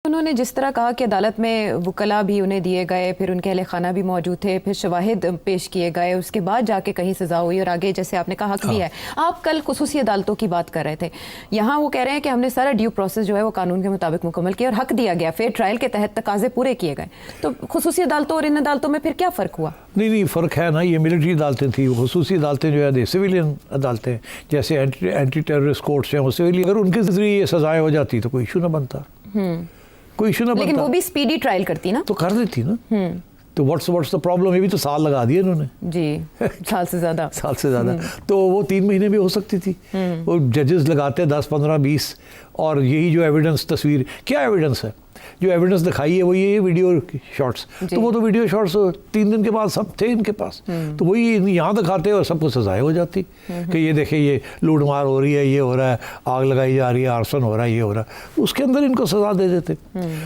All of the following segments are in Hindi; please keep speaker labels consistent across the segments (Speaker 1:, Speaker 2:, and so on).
Speaker 1: उन्होंने जिस तरह कहा कि अदालत में वकला भी उन्हें दिए गए, फिर उनके अहले खाना भी मौजूद थे, फिर शवाहिद पेश किए गए, उसके बाद जाके कहीं सज़ा हुई और आगे जैसे आपने कहा हक भी है। आप कल खुसूसी अदालतों की बात कर रहे थे, यहाँ वो कह रहे हैं कि हमने सारा ड्यू प्रोसेस जो है वो कानून के मुताबिक मुकम्मल किया और हक दिया गया, फेयर ट्रायल के तहत तकाजे पूरे किए गए। तो खुसूसी अदालतों और इन अदालतों में फिर क्या फ़र्क हुआ?
Speaker 2: नहीं, फ़र्क है ना। ये मिलिट्री अदालतें थी, खुसूसी अदालतें जो है सिविलियन अदालतें, जैसे एंटी टेररिस्ट कोर्ट्स हैं वो सिविलियन। अगर उनके जरिए ये सजाएं हो जाती तो कोई इशू ना बनता, कोई इशू ना बनता।
Speaker 1: लेकिन वो भी स्पीडी ट्रायल करती ना,
Speaker 2: तो कर देती ना। तो व्हाट्स द प्रॉब्लम? ये भी तो साल लगा दिए इन्होंने
Speaker 1: जी, साल से ज़्यादा
Speaker 2: साल से ज़्यादा। तो वो 3 महीने भी हो सकती थी। वो जजेस लगाते 10, 15, 20, और यही जो एविडेंस, तस्वीर, क्या एविडेंस है? जो एविडेंस दिखाई है वो ये वीडियो शॉट्स, तो वो तो वीडियो शॉट्स 3 दिन के बाद सब थे इनके पास, तो वही यहाँ दिखाते और सबको सजाएं हो जाती कि ये देखिए ये लूट मार हो रही है, ये हो रहा है, आग लगाई जा रही है, आर्सन हो रहा है, ये हो रहा है। उसके अंदर इनको सजा दे देते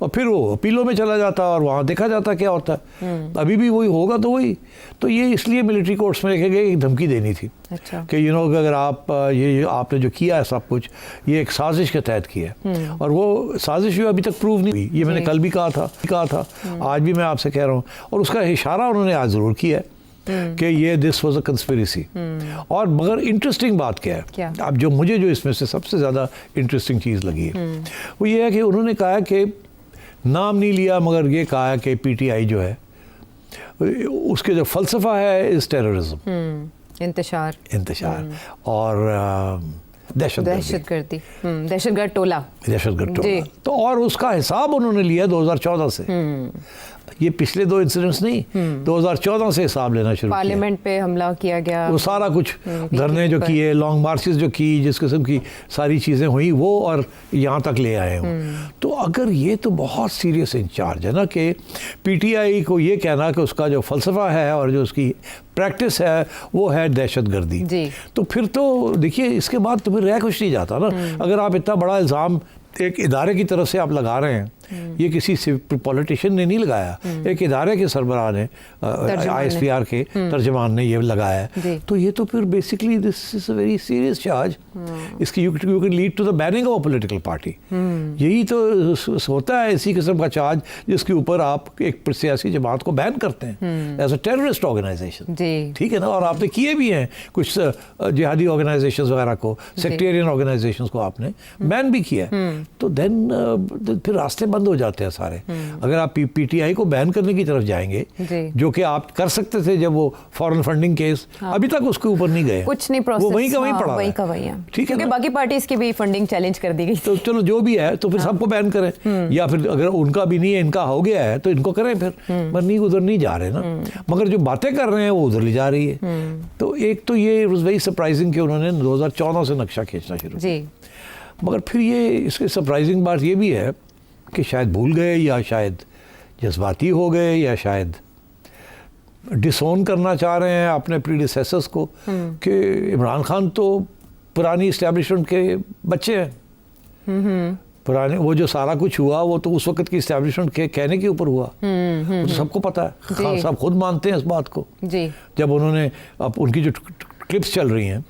Speaker 2: और फिर वो अपीलों में चला जाता और वहाँ देखा जाता क्या होता है। अभी भी वही होगा। तो वही तो ये इसलिए मिलिट्री कोर्ट्स में लिखे गए एक धमकी देनी थी।
Speaker 1: अच्छा।
Speaker 2: कि अगर आप ये आपने जो किया है सब कुछ, ये एक साजिश के तहत किया है, और वो साजिश अभी तक प्रूव नहीं हुई। ये मैंने कल भी कहा था, आज भी मैं आपसे कह रहा हूँ, और उसका इशारा उन्होंने आज ज़रूर किया है कि ये दिस वाज अ कंस्पिरेसी। और मगर इंटरेस्टिंग बात क्या है, अब जो मुझे जो इसमें से सबसे ज़्यादा इंटरेस्टिंग चीज़ लगी है वो ये है कि उन्होंने कहा कि नाम नहीं लिया, मगर ये कहा है कि PTI जो है उसके जो फ़लसफ़ा है इस टेररिज्म, इंतशार और
Speaker 1: दहशतगर्द टोला।
Speaker 2: तो और उसका हिसाब उन्होंने लिया 2014 से। ये पिछले 2 इंसिडेंट्स नहीं, 2014 से हिसाब लेना शुरू किया।
Speaker 1: पार्लियामेंट पे हमला किया गया, वो
Speaker 2: सारा कुछ, धरने जो किए, लॉन्ग मार्चेस जो की, जिस किस्म की सारी चीज़ें हुई वो, और यहाँ तक ले आए हूँ। तो अगर ये तो बहुत सीरियस इंचार्ज है ना कि PTI को ये कहना कि उसका जो फ़लसफ़ा है और जो उसकी प्रैक्टिस है वो है दहशतगर्दी, तो फिर तो देखिए इसके बाद तो फिर रह कुछ नहीं जाता ना। अगर आप इतना बड़ा इल्ज़ाम एक इदारे की तरफ से आप लगा रहे हैं, ये किसी पॉलिटिशियन ने नहीं लगाया, एक इदारे के सरबराह ने, ISPR के तर्जमान ने ये लगाया है, तो ये तो फिर basically this is a very serious charge. इसकी you can lead to the banning of a political party. यही तो होता है इसी किस्म का चार्ज जिसके ऊपर आप एक सियासी जमात को बैन करते हैं एज अ टेररिस्ट ऑर्गेनाइजेशन, ठीक है ना। और आपने किए भी हैं कुछ जिहादी ऑर्गेनाइजेशंस वगैरह को, सेक्टेरियन ऑर्गेनाइजेशंस को आपने बैन भी किया। तो देन फिर रास्ते बंद हो जाते हैं सारे। अगर आप PTI को बैन करने की तरफ जाएंगे, जो कि आप कर सकते थे जब वो फॉरेन फंडिंग केस, अभी तक उसके ऊपर नहीं गए,
Speaker 1: कुछ नहीं, प्रोसेस
Speaker 2: वो वहीं का वहीं पड़ा
Speaker 1: है,
Speaker 2: ठीक है।
Speaker 1: बाकी पार्टीज की भी फंडिंग चैलेंज कर दी गई।
Speaker 2: तो चलो जो भी है, तो फिर सबको बैन करें, या फिर अगर उनका भी नहीं है, इनका हो गया है, तो इनको करें फिर। पर नहीं, उधर नहीं जा रहे ना, मगर जो बातें कर रहे हैं वो उधर ले जा रही है। तो एक तो ये वाज वेरी सरप्राइजिंग कि उन्होंने 2014 से नक्शा खींचना शुरू किया। मगर फिर ये इसकी सरप्राइजिंग बात ये भी है कि शायद भूल गए, या शायद जज्बाती हो गए, या शायद डिसोन करना चाह रहे हैं अपने प्रीडिसेसर्स को कि इमरान खान तो पुरानी इस्टेब्लिशमेंट के बच्चे हैं। पुराने वो जो सारा कुछ हुआ वो तो उस वक्त की इस्टेब्लिशमेंट के कहने के ऊपर हुआ, वो तो सबको पता है। खान साहब खुद मानते हैं इस बात को, जब उन्होंने अब उनकी जो क्लिप्स चल रही हैं,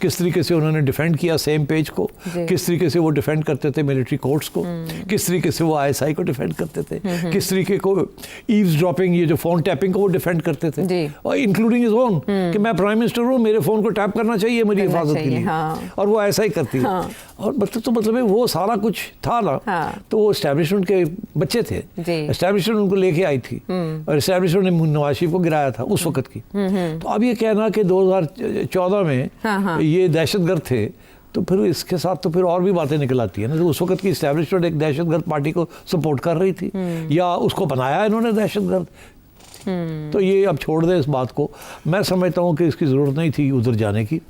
Speaker 2: किस तरीके से उन्होंने डिफेंड किया सेम पेज को, किस तरीके से वो डिफेंड करते थे मिलिट्री कोर्ट्स को, किस तरीके से वो ISI को डिफेंड करते थे, किस तरीके को ईव्स ड्रॉपिंग, ये जो फोन टैपिंग को वो डिफेंड करते थे, और इंक्लूडिंग हिज ओन कि मैं प्राइम मिनिस्टर हूँ, मेरे फोन को टैप करना चाहिए मेरी हिफाजत के लिए, और वो ऐसा ही करती है। और मतलब वो सारा कुछ था ना, तो वो एस्टैब्लिशमेंट के बच्चे थे, एस्टैब्लिशमेंट उनको लेके आई थी, और एस्टैब्लिशमेंट ने नवाज शरीफ को गिराया था उस वक्त की। तो अब ये कहना कि 2014 में ये दहशतगर्द थे, तो फिर इसके साथ तो फिर और भी बातें निकल आती है ना। तो उस वक्त की एस्टैब्लिशमेंट एक दहशतगर्द पार्टी को सपोर्ट कर रही थी, या उसको बनाया इन्होंने दहशतगर्द। तो ये अब छोड़ दे इस बात को। मैं समझता हूँ कि इसकी ज़रूरत नहीं थी उधर जाने की,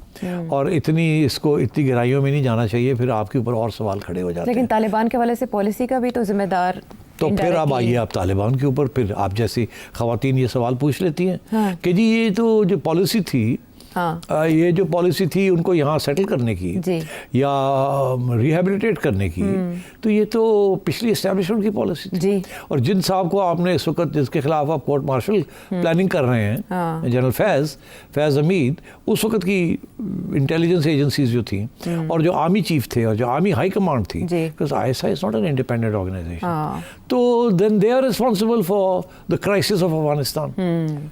Speaker 2: और इतनी गहराइयों में नहीं जाना चाहिए, फिर आपके ऊपर और सवाल खड़े हो जाते हैं।
Speaker 1: लेकिन तालिबान के हवाले से पॉलिसी का भी तो जिम्मेदार,
Speaker 2: तो फिर अब आइए आप तालिबान के ऊपर, फिर आप जैसी ख़वातीन ये सवाल पूछ लेती हैं कि जी ये तो जो पॉलिसी थी
Speaker 1: हाँ।
Speaker 2: ये जो पॉलिसी थी उनको यहाँ सेटल करने की
Speaker 1: जी।
Speaker 2: या रिहेबिलिटेट करने की, तो ये तो पिछली एस्टेब्लिशमेंट की पॉलिसी थी।
Speaker 1: जी।
Speaker 2: और जिन साहब को आपने इस वक्त जिसके खिलाफ आप कोर्ट मार्शल प्लानिंग कर रहे हैं,
Speaker 1: हाँ।
Speaker 2: जनरल फैज़ हमीद, उस वक्त की इंटेलिजेंस एजेंसीज जो थी और जो आर्मी चीफ थे और जो आर्मी हाई कमांड थी, because ISI is not an independent organisation, तो then they are responsible for the crisis of Afghanistan.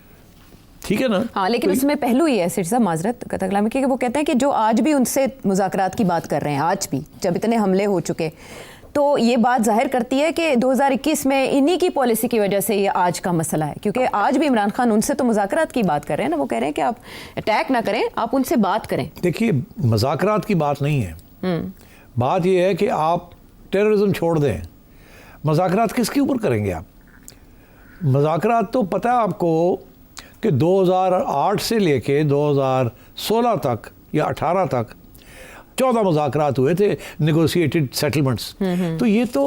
Speaker 2: ठीक है ना?
Speaker 1: हाँ, लेकिन उसमें पहलू ये है सिर्फ माजरत कतकलामी की, कि वो कहते हैं कि जो आज भी उनसे मुज़ाकरात की बात कर रहे हैं, आज भी जब इतने हमले हो चुके, तो ये बात जाहिर करती है कि 2021 में इन्हीं की पॉलिसी की वजह से ये आज का मसला है, क्योंकि आज भी इमरान खान उनसे तो मुज़ाकरात की बात कर रहे हैं ना, वो कह रहे हैं कि आप अटैक ना करें, आप उनसे बात करें।
Speaker 2: देखिए, मुज़ाकरात की बात नहीं है, बात ये है कि आप टेररिज्म छोड़ दें। मुज़ाकरात किसके ऊपर करेंगे आप? मुज़ाकरात तो पता है आपको कि 2008 से लेके 2016 तक या 18 तक 14 मुज़ाकरात हुए थे, नेगोशिएटेड सेटलमेंट्स। तो ये तो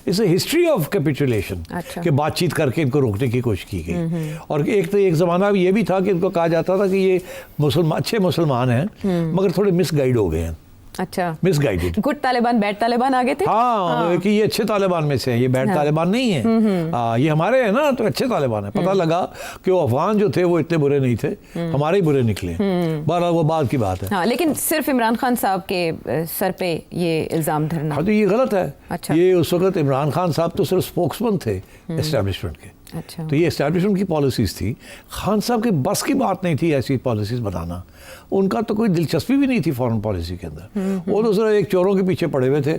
Speaker 2: it's a history of capitulation,
Speaker 1: अच्छा।
Speaker 2: कि बातचीत करके इनको रोकने की कोशिश की गई। और एक ज़माना ये भी था कि इनको कहा जाता था कि ये अच्छे मुसलमान हैं, मगर थोड़े मिसगाइड हो गए हैं।
Speaker 1: अच्छा,
Speaker 2: misguided.
Speaker 1: Good Taliban bad Taliban आगे थे।
Speaker 2: हाँ, कि ये अच्छे तालिबान में से हैं, ये बैड तालिबान नहीं है। ये हमारे हैं ना, तो अच्छे तालिबान है। पता लगा कि वो अफगान जो थे वो इतने बुरे नहीं थे, हमारे ही बुरे निकले। बहरहाल वो बात की बात है।
Speaker 1: हाँ, लेकिन सिर्फ इमरान खान साहब के सर पे ये इल्ज़ाम धरना,
Speaker 2: हाँ, तो ये गलत है।
Speaker 1: अच्छा।
Speaker 2: ये उस वक्त इमरान खान साहब तो सिर्फ स्पोक्समैन थे एस्टेब्लिशमेंट के।
Speaker 1: अच्छा।
Speaker 2: तो ये एस्टेब्लिशमेंट की पॉलिसीज़ थी, खान साहब के बस की बात नहीं थी ऐसी पॉलिसीज़ बनाना। उनका तो कोई दिलचस्पी भी नहीं थी फॉरेन पॉलिसी के अंदर। वो तो सिर्फ एक चोरों के पीछे पड़े हुए थे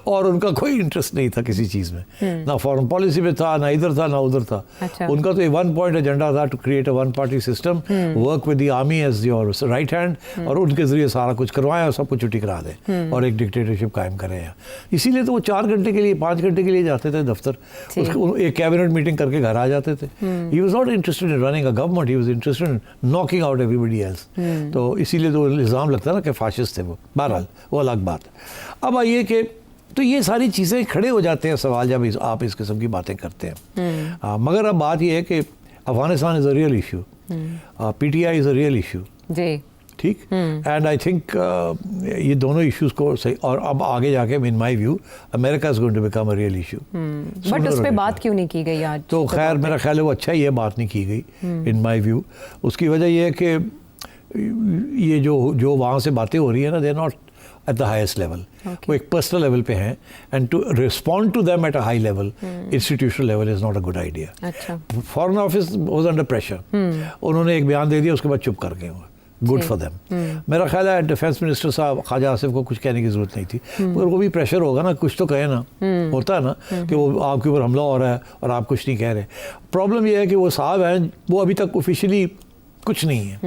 Speaker 2: और उनका कोई इंटरेस्ट नहीं था किसी चीज़ में, ना फॉरेन पॉलिसी में था, ना इधर था, ना उधर था।
Speaker 1: अच्छा।
Speaker 2: उनका तो 1 पॉइंट एजेंडा था, to create a 1 party system, work with the army as your right hand, और उनके जरिए सारा कुछ करवाएं और सब कुछ छुट्टी करा दें और एक डिक्टेटरशिप कायम करें। इसीलिए तो वो 4 घंटे के लिए, 5 घंटे के लिए जाते थे दफ्तर, उसको एक कैबिनेट मीटिंग करके घर आ जाते थे। He was not interested in running a government, he was interested in knocking out everybody else. तो इसीलिए तो इल्ज़ाम लगता है ना कि फाशिस्ट थे वो। बहरहाल वो अलग बात है। अब आइए कि तो ये सारी चीज़ें खड़े हो जाते हैं सवाल जब आप इस किस्म की बातें करते हैं। मगर अब बात ये है कि Afghanistan is a real issue, PTI is a real issue.
Speaker 1: जी,
Speaker 2: ठीक। एंड आई थिंक ये दोनों इश्यूज को सही, और अब आगे जाके in my view America is going to become a real issue.
Speaker 1: But उस पे बात क्यों नहीं की गई आज?
Speaker 2: तो खैर मेरा ख्याल है वो अच्छा ही है, बात नहीं की गई इन माय व्यू। उसकी वजह ये है कि ये जो वहाँ से बातें हो रही है ना, they are not at the highest level, वो एक पर्सनल लेवल पे हैं, and to respond to them at a high level, institutional level is not a good idea.
Speaker 1: अच्छा।
Speaker 2: Foreign office was under pressure, उन्होंने एक बयान दे दिया, उसके बाद चुप कर गए। Good for them. मेरा ख्याल है डिफेंस मिनिस्टर साहब ख्वाजा आसिफ को कुछ कहने की जरूरत नहीं थी, मगर वो भी प्रेशर होगा ना, कुछ तो कहे ना। होता है ना कि वो आपके ऊपर हमला हो रहा है और आप कुछ नहीं कह रहे। प्रॉब्लम ये है कि वो साहब हैं, वो अभी तक ऑफिशियली कुछ नहीं है,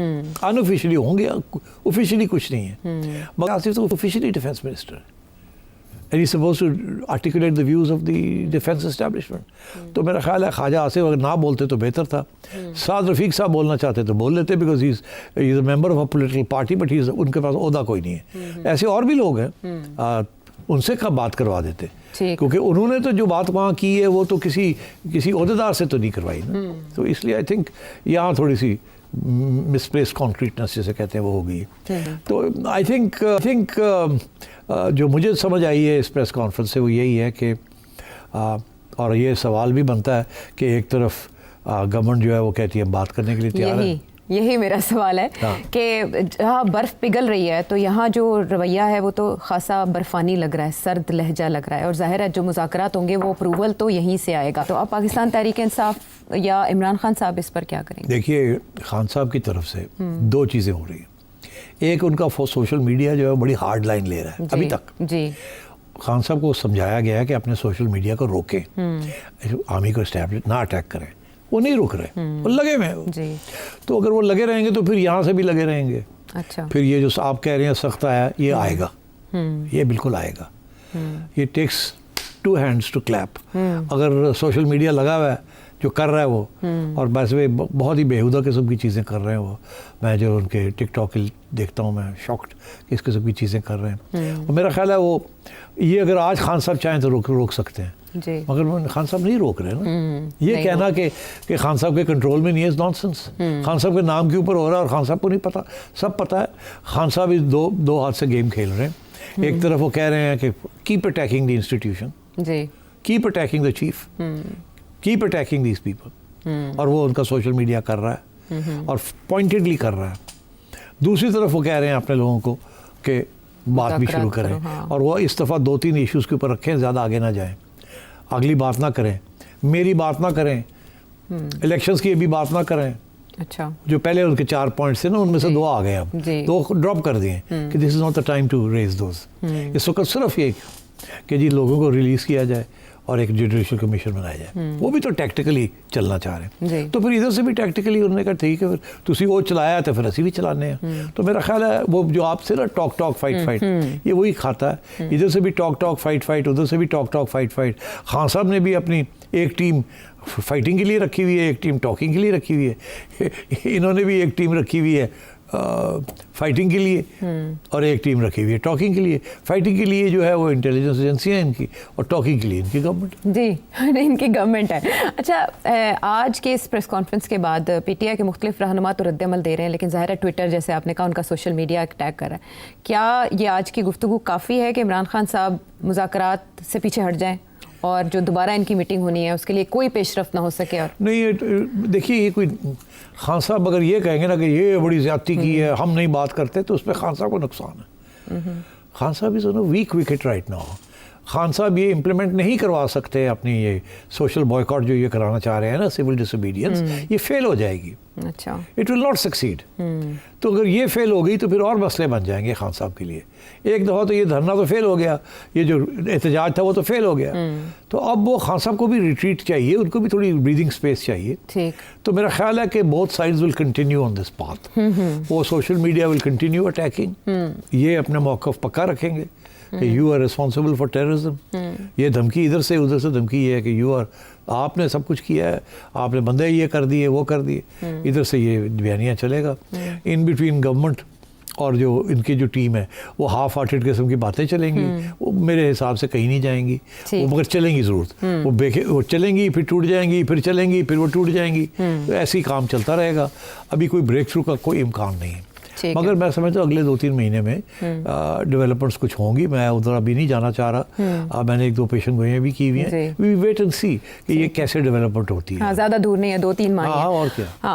Speaker 2: अनऑफिशियली होंगे, ऑफिशियली कुछ नहीं है। मगर आसिफ तो ऑफिशियली डिफेंस मिनिस्टर है, and he's supposed to articulate the views of the defense establishment. तो मेरा ख्याल है ख्वाजा आसिफ अगर ना बोलते तो बेहतर था। साद रफ़ीक साहब बोलना चाहते तो बोल लेते, because he is a member of a political party, but he उनके पास ओहदा कोई नहीं है। ऐसे और भी लोग हैं, उनसे कब बात करवा देते, क्योंकि उन्होंने तो जो बात वहाँ की है वो तो किसी ओहदेदार से तो नहीं करवाई ना। तो इसलिए आई थिंक यहाँ थोड़ी सी मिसप्लेस कॉन्क्रीटनेस जिसे कहते हैं वो हो गई। तो आई थिंक जो मुझे समझ आई है इस प्रेस कॉन्फ्रेंस से वो यही है कि और ये सवाल भी बनता है कि एक तरफ गवर्नमेंट जो है वो कहती है बात करने के लिए तैयार है।
Speaker 1: यही मेरा सवाल है कि जहाँ बर्फ़ पिघल रही है तो यहाँ जो रवैया है वो तो खासा बर्फ़ानी लग रहा है, सर्द लहजा लग रहा है, और ज़ाहिर है जो मुज़ाकरात होंगे वो अप्रूवल तो यहीं से आएगा। तो अब पाकिस्तान तहरीक इंसाफ या इमरान खान साहब इस पर क्या करेंगे?
Speaker 2: देखिए, खान साहब की तरफ से 2 चीज़ें हो रही हैं। एक, उनका सोशल मीडिया जो है बड़ी हार्ड लाइन ले रहा है अभी तक। जी, खान साहब को समझाया गया है कि अपने सोशल मीडिया को रोकें, आर्मी को एस्टैब्लिश ना अटैक करें, वो नहीं रुक रहे, वो लगे हुए हैं। तो अगर वो लगे रहेंगे तो फिर यहाँ से भी लगे रहेंगे। अच्छा। फिर ये जो आप कह रहे हैं सख्त है, ये आएगा, ये बिल्कुल आएगा। ये टेक्स 2 hands to clap। अगर सोशल मीडिया लगा हुआ है, जो कर रहा है वो, और वैसे वे बहुत ही बेहुदा किस्म की चीज़ें कर रहे हैं वो। मैं जो उनके टिकटॉक देखता हूँ, मैं शॉक्ड किस किस्म की चीज़ें कर रहे हैं। और मेरा ख्याल है वो ये अगर आज खान साहब चाहें तो रोक सकते हैं।
Speaker 1: जी।
Speaker 2: मगर खान साहब नहीं रोक रहे ना। ये
Speaker 1: नहीं
Speaker 2: कहना कि खान साहब के कंट्रोल में नहीं है, नॉनसेंस। खान साहब के नाम के ऊपर हो रहा है और खान साहब को नहीं पता, सब पता है। खान साहब इस दो हाथ से गेम खेल रहे हैं। एक तरफ वो कह रहे हैं कि कीप अटैकिंग द इंस्टीट्यूशन,
Speaker 1: जी,
Speaker 2: keep attacking the chief, keep attacking these people, और वो उनका सोशल मीडिया कर रहा है और पॉइंटेडली कर रहा है। दूसरी तरफ वो कह रहे हैं अपने लोगों को कि बात भी शुरू करें,
Speaker 1: हाँ।
Speaker 2: और वो इस दफ़ा 2-3 इश्यूज़ के ऊपर रखें, ज़्यादा आगे ना जाएं, अगली बात ना करें, मेरी बात ना करें, इलेक्शंस की अभी बात ना करें।
Speaker 1: अच्छा,
Speaker 2: जो पहले उनके 4 पॉइंट्स थे ना, उनमें से 2 आ गए, अब
Speaker 1: जी।
Speaker 2: 2 ड्रॉप कर दिए कि this is not the time to raise those. इस वक्त सिर्फ ये कि जी लोगों को रिलीज़ किया जाए और एक जुडिशल कमीशन बनाया जाए। वो भी तो टैक्टिकली चलना चाह रहे
Speaker 1: जी।
Speaker 2: हैं, तो फिर इधर से भी टैक्टिकली उन्होंने कहा ठीक है, फिर तुसी वो चलाया तो फिर असी भी चलाने हैं। तो मेरा ख्याल है वो जो आपसे ना टॉक फाइट ये वही खाता है। इधर से भी टॉक फाइट, उधर से भी टॉक फाइट। खान साहब ने भी अपनी एक टीम फाइटिंग के लिए रखी हुई है, एक टीम टॉकिंग के लिए रखी हुई है। इन्होंने भी एक टीम रखी हुई है फाइटिंग के लिए और एक टीम रखी हुई है टॉकिंग के लिए। फाइटिंग के लिए जो है वो इंटेलिजेंस एजेंसियाँ इनकी, और टॉकिंग के लिए इनकी गवर्नमेंट।
Speaker 1: जी, इनकी गवर्नमेंट है। अच्छा, आज के इस प्रेस कॉन्फ्रेंस के बाद पीटीआई के मुख्तलिफ रहनुमा तो रद्द-ए-अमल दे रहे हैं, लेकिन ज़ाहिर है ट्विटर, जैसे आपने कहा, उनका सोशल मीडिया अटैक कर रहा है। क्या ये आज की गुफ्तगू काफ़ी है कि इमरान खान साहब मुज़ाकरात से पीछे हट जाएं और जो दोबारा इनकी मीटिंग होनी है उसके लिए कोई पेशरफ ना हो सके? और
Speaker 2: नहीं, देखिए, ये कोई खान साहब अगर ये कहेंगे ना कि ये बड़ी ज़्यादती की है, हम नहीं बात करते, तो उसमें खान साहब को नुकसान है। Khan Sahab is on a weak wicket right now. Khan Sahab ये इम्प्लीमेंट नहीं करवा सकते अपनी ये सोशल बॉयकॉट जो ये कराना चाह रहे हैं ना, सिविल डिसोबीडियंस, ये फेल हो जाएगी।
Speaker 1: अच्छा,
Speaker 2: इट विल नॉट सक्सीड। तो अगर ये फेल हो गई तो फिर और मसले बन जाएंगे खान साहब के लिए। एक दफ़ा तो ये धरना तो फेल हो गया, ये जो एहतजाज था वो तो फेल हो गया। तो अब वो खान साहब को भी रिट्रीट चाहिए, उनको भी थोड़ी ब्रीदिंग स्पेस चाहिए।
Speaker 1: ठीक।
Speaker 2: तो मेरा ख्याल है कि both sides will continue on this path. वो social media will continue attacking, ये अपना मौक़िफ़ पक्का रखेंगे कि you are responsible for terrorism. ये धमकी इधर से उधर से धमकी ये है कि यू आर, आपने सब कुछ किया है, आपने बंदे ये कर दिए वो कर दिए, इधर से ये बयानिया चलेगा। इन बिटवीन गवर्नमेंट और जो इनकी जो टीम है वो हाफ हार्टेड किस्म की बातें चलेंगी, वो मेरे हिसाब से कहीं नहीं जाएंगी, वो मगर चलेंगी ज़रूर। वो चलेंगी, फिर टूट जाएंगी, फिर चलेंगी, फिर वो टूट जाएंगी। तो ऐसे ही काम चलता रहेगा। अभी कोई ब्रेक थ्रू का कोई इम्कान नहीं है, मगर मैं समझता हूँ अगले 2-3 महीने में डेवलपमेंट्स कुछ होंगी। मैं उधर अभी नहीं जाना चाह रहा। मैंने 1-2 पेशेंट गोइयाँ भी की हुई हैं। वी वेट एंड सी कि ये कैसे डेवलपमेंट होती है।
Speaker 1: हाँ, ज़्यादा दूर नहीं है, 2-3 माह।
Speaker 2: हाँ, और क्या।
Speaker 1: हाँ,